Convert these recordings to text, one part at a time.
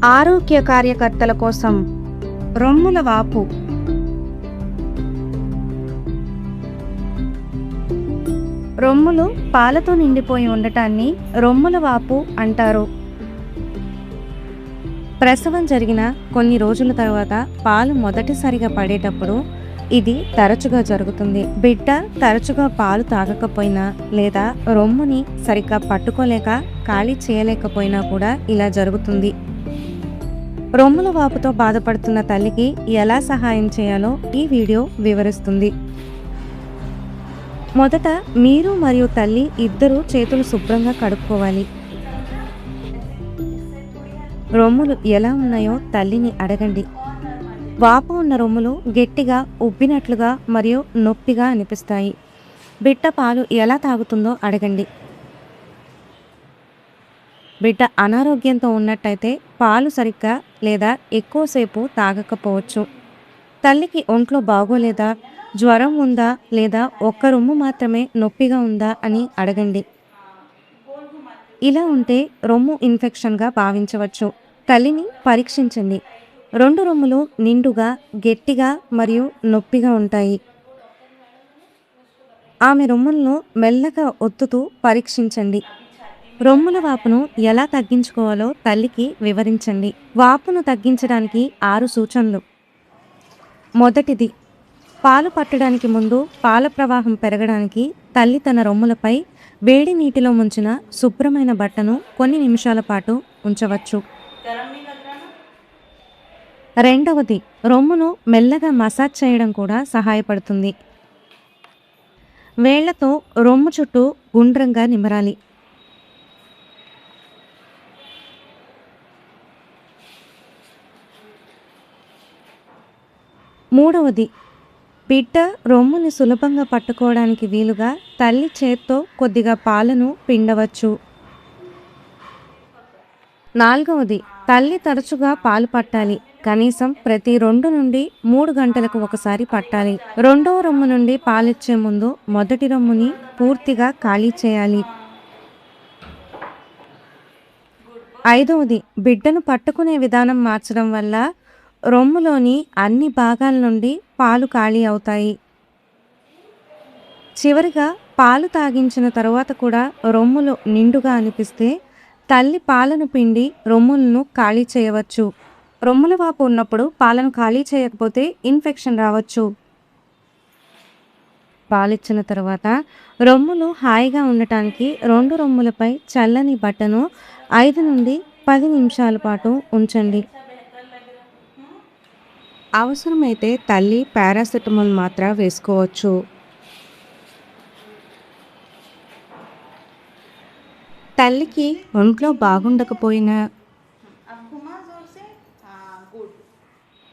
ఆరోగ్య కార్యకర్తల కోసం రొమ్ముల వాపు. రొమ్ములు పాలతో నిండిపోయి ఉండటాన్ని రొమ్ముల వాపు అంటారు. ప్రసవం జరిగిన కొన్ని రోజుల తర్వాత పాలు మొదటిసారిగా పడేటప్పుడు ఇది తరచుగా జరుగుతుంది. బిడ్డ తరచుగా పాలు తాగకపోయినా లేదా రొమ్ముని సరిగ్గా పట్టుకోలేక ఖాళీ చేయలేకపోయినా కూడా ఇలా జరుగుతుంది. రొమ్ముల వాపుతో బాధపడుతున్న తల్లికి ఎలా సహాయం చేయాలో ఈ వీడియో వివరిస్తుంది. మొదట మీరు మరియు తల్లి ఇద్దరూ చేతులు శుభ్రంగా కడుక్కోవాలి. రొమ్ములు ఎలా ఉన్నాయో తల్లిని అడగండి. వాపు ఉన్న రొమ్ములు గట్టిగా ఉబ్బినట్లుగా మరియు నొప్పిగా అనిపిస్తాయి. బిడ్డ పాలు ఎలా తాగుతుందో అడగండి. బిడ్డ అనారోగ్యంతో ఉన్నట్టయితే పాలు సరిగ్గా లేదా ఎక్కువసేపు తాగకపోవచ్చు. తల్లికి ఒంట్లో బాగోలేదా, జ్వరం ఉందా లేదా ఒక్క రొమ్ము మాత్రమే నొప్పిగా ఉందా అని అడగండి. ఇలా ఉంటే రొమ్ము ఇన్ఫెక్షన్గా భావించవచ్చు. తల్లిని పరీక్షించండి. 2 రొమ్ములు నిండుగా, గట్టిగా మరియు నొప్పిగా ఉంటాయి. ఆమె రొమ్ములను మెల్లగా ఒత్తుతూ పరీక్షించండి. రొమ్ముల వాపును ఎలా తగ్గించుకోవాలో తల్లికి వివరించండి. వాపును తగ్గించడానికి 6 సూచనలు. మొదటిది, పాలు పట్టడానికి ముందు పాల ప్రవాహం పెరగడానికి తల్లి తన రొమ్ములపై వేడి నీటిలో ముంచిన శుభ్రమైన బట్టను కొన్ని నిమిషాల పాటు ఉంచవచ్చు. రెండవది, రొమ్మును మెల్లగా మసాజ్ చేయడం కూడా సహాయపడుతుంది. వేళ్లతో రొమ్ము చుట్టూ గుండ్రంగా నిమరాలి. మూడవది, బిడ్డ రొమ్ముని సులభంగా పట్టుకోవడానికి వీలుగా తల్లి చేత్తో కొద్దిగా పాలను పిండవచ్చు. నాలుగవది, తల్లి తరచుగా పాలు పట్టాలి. కనీసం ప్రతి 2 నుండి 3 గంటలకు ఒకసారి పట్టాలి. రెండవ రొమ్ము నుండి పాలిచ్చే ముందు మొదటి రొమ్ముని పూర్తిగా ఖాళీ చేయాలి. ఐదవది, బిడ్డను పట్టుకునే విధానం మార్చడం వల్ల రొమ్ములోని అన్ని భాగాల నుండి పాలు ఖాళీ అవుతాయి. చివరిగా, పాలు తాగించిన తరువాత కూడా రొమ్ములు నిండుగా అనిపిస్తే తల్లి పాలను పిండి రొమ్ములను ఖాళీ చేయవచ్చు. రొమ్ముల వాపు ఉన్నప్పుడు పాలను ఖాళీ చేయకపోతే ఇన్ఫెక్షన్ రావచ్చు. పాలిచ్చిన తర్వాత రొమ్ములు హాయిగా ఉండటానికి 2 రొమ్ములపై చల్లని బట్టను 5 నుండి 10 నిమిషాల పాటు ఉంచండి. అవసరమైతే తల్లి పారాసెటమాల్ మాత్ర వేసుకోవచ్చు. తల్లికి ఒంట్లో బాగుండకపోయినా,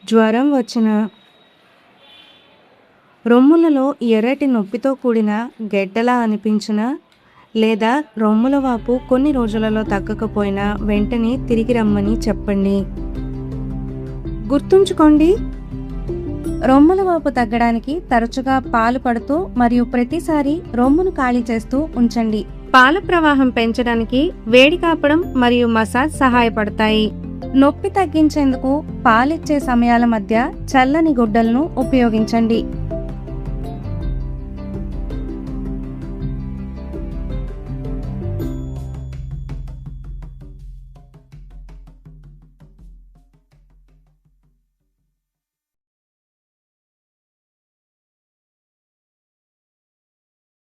జ్వరం వచ్చిన, రొమ్ములలో ఎర్రటి నొప్పితో కూడిన గెడ్డలా అనిపించిన లేదా రొమ్ముల వాపు కొన్ని రోజులలో తగ్గకపోయినా వెంటనే తిరిగి రమ్మని చెప్పండి. గుర్తుంచుకోండి, రొమ్ముల వాపు తగ్గడానికి తరచుగా పాలు పడుతూ మరియు ప్రతిసారి రొమ్మును ఖాళీ చేస్తూ ఉంచండి. పాల ప్రవాహం పెంచడానికి వేడి కాపడం మరియు మసాజ్ సహాయపడతాయి. నొప్పి తగ్గించేందుకు పాలిచ్చే సమయాల మధ్య చల్లని గుడ్డలను ఉపయోగించండి.